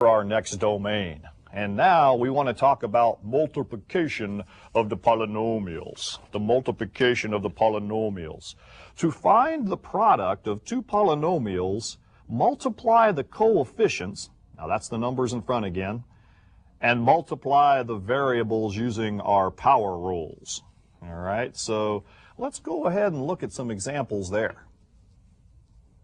Our next domain. And now we want to talk about multiplication of the polynomials. The multiplication of the polynomials. To find the product of two polynomials, multiply the coefficients, now that's the numbers in front again, and multiply the variables using our power rules. All right, so let's go ahead and look at some examples there.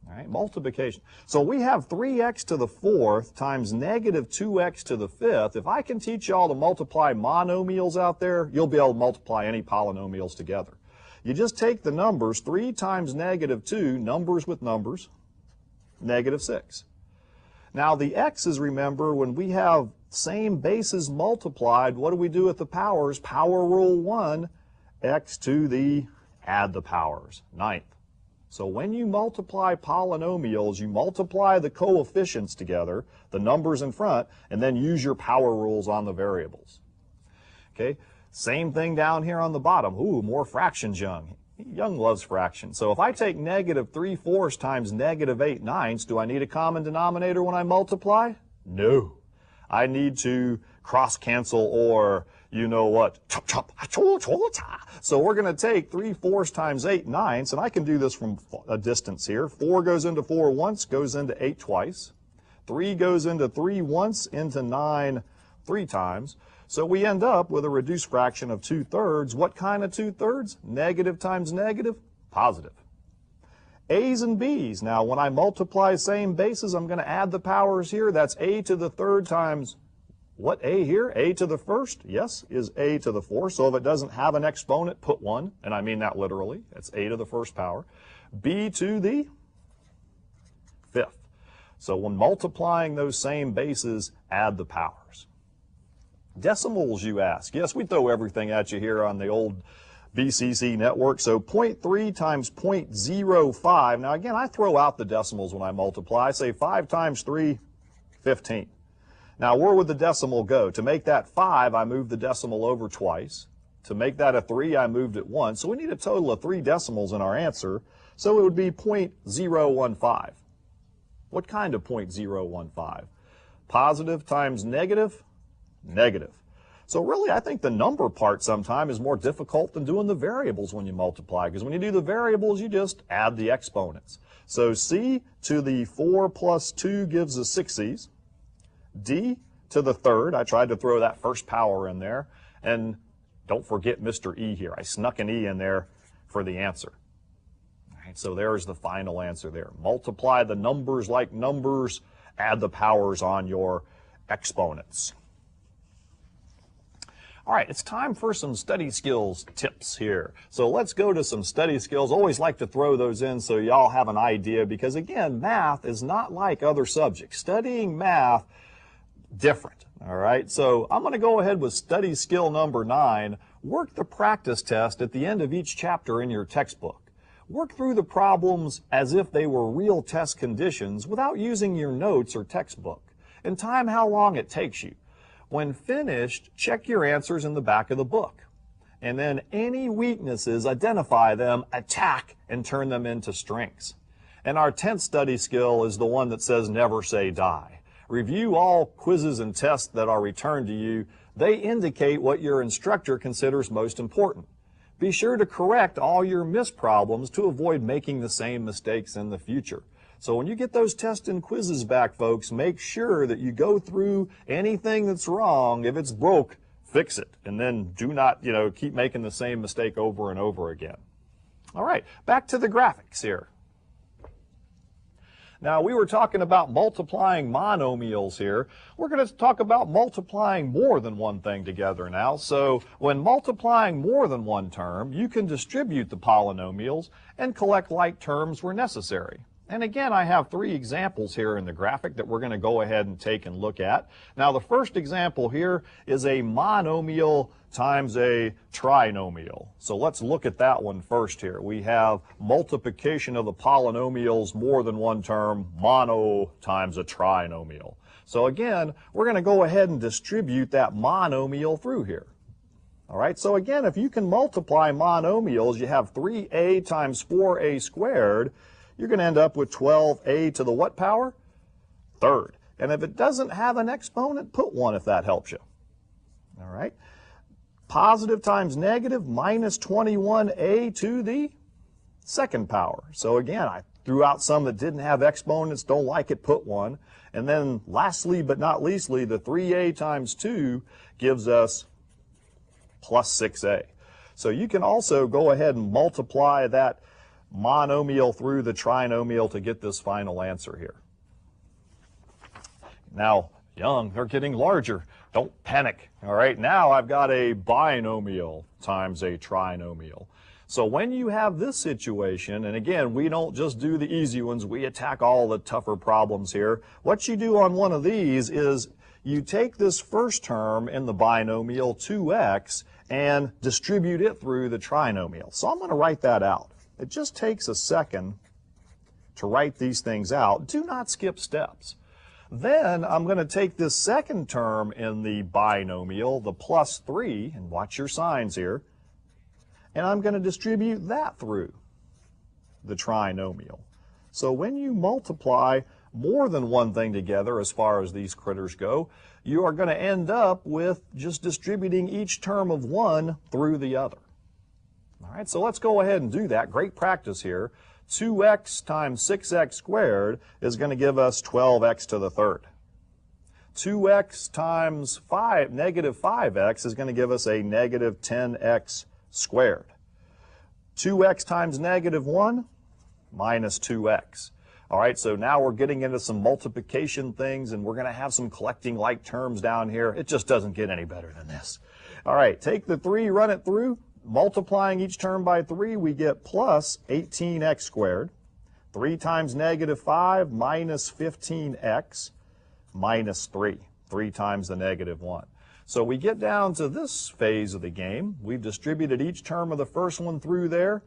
All right, multiplication. So we have 3x to the fourth times negative 2x to the fifth. If I can teach y'all to multiply monomials out there, you'll be able to multiply any polynomials together. You just take the numbers, 3 times negative 2, numbers with numbers, negative 6. Now the x's, remember, when we have same bases multiplied, what do we do with the powers? Power rule 1, x to the, add the powers, 9th. So when you multiply polynomials, you multiply the coefficients together, the numbers in front, and then use your power rules on the variables. Okay, same thing down here on the bottom. Ooh, more fractions, Young. Young loves fractions. So if I take negative 3/4 times negative 8/9, do I need a common denominator when I multiply? No. I need to cross cancel, or you know what, chop chop, so we're going to take 3/4 times 8/9, and I can do this from a distance here. 4 goes into 4 once, goes into 8 twice. 3 goes into 3 once, into 9 3 times. So we end up with a reduced fraction of 2/3. What kind of 2/3? Negative times negative, positive. A's and B's. Now when I multiply same bases, I'm going to add the powers here. That's a to the third times what a here? A to the first, yes, is a to the fourth. So if it doesn't have an exponent, put 1, and I mean that literally. It's a to the first power. B to the fifth. So when multiplying those same bases, add the powers. Decimals, you ask. Yes, we throw everything at you here on the old BCC network. So 0.3 times 0.05. Now again, I throw out the decimals when I multiply. I say 5 times 3, 15. Now, where would the decimal go? To make that 5, I moved the decimal over twice. To make that a 3, I moved it once. So we need a total of 3 decimals in our answer. So it would be 0.015. What kind of 0.015? Positive times negative? Negative. So really, I think the number part sometimes is more difficult than doing the variables when you multiply, because when you do the variables, you just add the exponents. So c to the 4 plus 2 gives us 6c's. D to the third, I tried to throw that first power in there, and don't forget Mr. E here. I snuck an E in there for the answer. All right, so there's the final answer there. Multiply the numbers like numbers, add the powers on your exponents. All right, it's time for some study skills tips here. So let's go to some study skills. Always like to throw those in so y'all have an idea, because again, math is not like other subjects. Studying math, different. All right, so I'm going to go ahead with study skill number 9. Work the practice test at the end of each chapter in your textbook. Work through the problems as if they were real test conditions without using your notes or textbook, and time how long it takes you. When finished, check your answers in the back of the book. And then any weaknesses, identify them, attack, and turn them into strengths. And our 10th study skill is the one that says never say die. Review all quizzes and tests that are returned to you. They indicate what your instructor considers most important. Be sure to correct all your missed problems to avoid making the same mistakes in the future. So when you get those tests and quizzes back, folks, make sure that you go through anything that's wrong. If it's broke, fix it. And then do not, keep making the same mistake over and over again. All right, back to the graphics here. Now, we were talking about multiplying monomials here. We're going to talk about multiplying more than one thing together now. So when multiplying more than one term, you can distribute the polynomials and collect like terms where necessary. And again, I have 3 examples here in the graphic that we're going to go ahead and take and look at. Now, the first example here is a monomial times a trinomial. So let's look at that one first here. We have multiplication of the polynomials more than one term, mono times a trinomial. So again, we're going to go ahead and distribute that monomial through here. All right, so again, if you can multiply monomials, you have 3a times 4a squared. You're going to end up with 12a to the what power? Third. And if it doesn't have an exponent, put 1 if that helps you. All right. Positive times negative minus 21a to the second power. So again, I threw out some that didn't have exponents, don't like it, put 1. And then lastly but not leastly, the 3a times 2 gives us plus 6a. So you can also go ahead and multiply that monomial through the trinomial to get this final answer here. Now, Young, they're getting larger. Don't panic. All right, now I've got a binomial times a trinomial. So when you have this situation, and again, we don't just do the easy ones, we attack all the tougher problems here. What you do on one of these is you take this first term in the binomial, 2x, and distribute it through the trinomial. So I'm going to write that out. It just takes a second to write these things out. Do not skip steps. Then I'm going to take this second term in the binomial, the plus 3, and watch your signs here, and I'm going to distribute that through the trinomial. So when you multiply more than one thing together as far as these critters go, you are going to end up with just distributing each term of one through the other. All right, so let's go ahead and do that. Great practice here. 2x times 6x squared is going to give us 12x to the third. 2x times negative 5x is going to give us a negative 10x squared. 2x times negative 1 minus 2x. All right, so now we're getting into some multiplication things, and we're going to have some collecting like terms down here. It just doesn't get any better than this. All right, take the 3, run it through. Multiplying each term by 3, we get plus 18x squared. 3 times negative 5 minus 15x minus 3. 3 times the negative 1. So we get down to this phase of the game. We've distributed each term of the first one through there.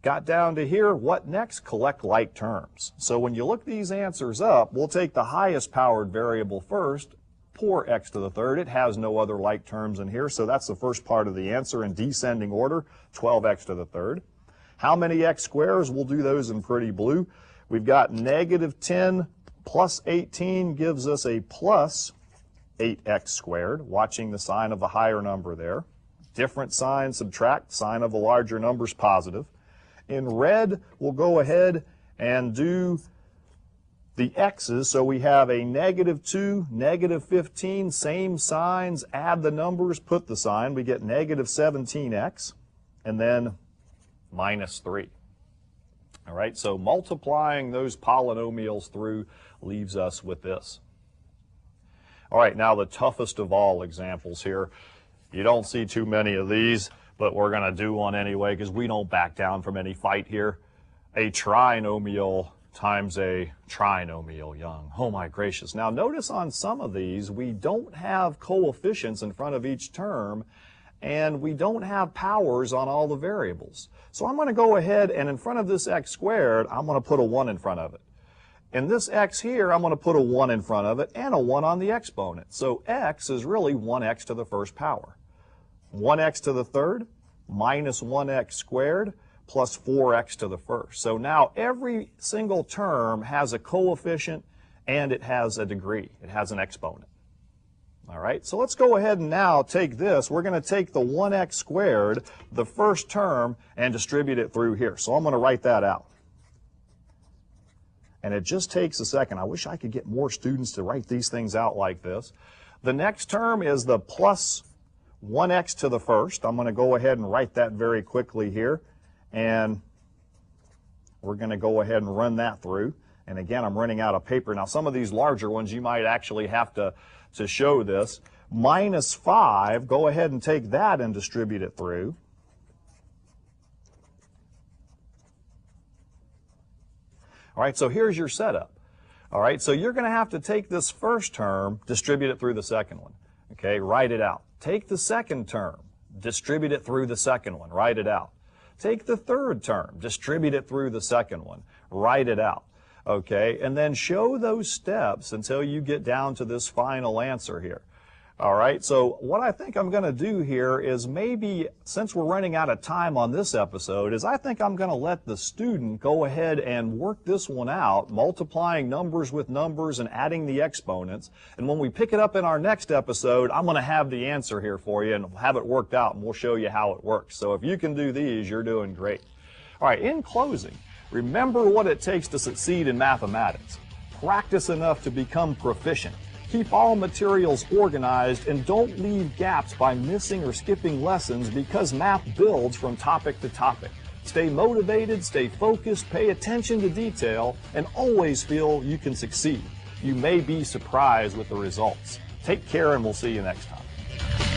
Got down to here. What next? Collect like terms. So when you look these answers up, we'll take the highest powered variable first. Poor x to the third. It has no other like terms in here, so that's the first part of the answer in descending order, 12x to the third. How many x squares? We'll do those in pretty blue. We've got negative 10 plus 18 gives us a plus 8x squared, watching the sign of the higher number there. Different sign, subtract, sign of the larger number's positive. In red, we'll go ahead and do the x's, so we have a negative 2, negative 15, same signs, add the numbers, put the sign. We get negative 17x, and then minus 3. All right, so multiplying those polynomials through leaves us with this. All right, now the toughest of all examples here. You don't see too many of these, but we're going to do one anyway because we don't back down from any fight here. A trinomial times a trinomial, Young. Oh my gracious. Now notice on some of these we don't have coefficients in front of each term, and we don't have powers on all the variables. So I'm going to go ahead and in front of this x squared, I'm going to put a 1 in front of it. And this x here, I'm going to put a 1 in front of it and a 1 on the exponent. So x is really 1x to the first power. 1x to the third minus 1x squared plus 4x to the first. So now every single term has a coefficient and it has a degree. It has an exponent. All right, so let's go ahead and now take this. We're going to take the 1x squared, the first term, and distribute it through here. So I'm going to write that out. And it just takes a second. I wish I could get more students to write these things out like this. The next term is the plus 1x to the first. I'm going to go ahead and write that very quickly here. And we're going to go ahead and run that through. And again, I'm running out of paper. Now, some of these larger ones, you might actually have to show this. Minus 5, go ahead and take that and distribute it through. All right, so here's your setup. All right, so you're going to have to take this first term, distribute it through the second one. Okay, write it out. Take the second term, distribute it through the second one, write it out. Take the third term, distribute it through the second one, write it out. Okay, and then show those steps until you get down to this final answer here. All right, so what I think I'm going to do here is maybe, since we're running out of time on this episode, is I think I'm going to let the student go ahead and work this one out, multiplying numbers with numbers and adding the exponents. And when we pick it up in our next episode, I'm going to have the answer here for you and have it worked out, and we'll show you how it works. So if you can do these, you're doing great. All right, in closing, remember what it takes to succeed in mathematics. Practice enough to become proficient. Keep all materials organized and don't leave gaps by missing or skipping lessons because math builds from topic to topic. Stay motivated, stay focused, pay attention to detail, and always feel you can succeed. You may be surprised with the results. Take care and we'll see you next time.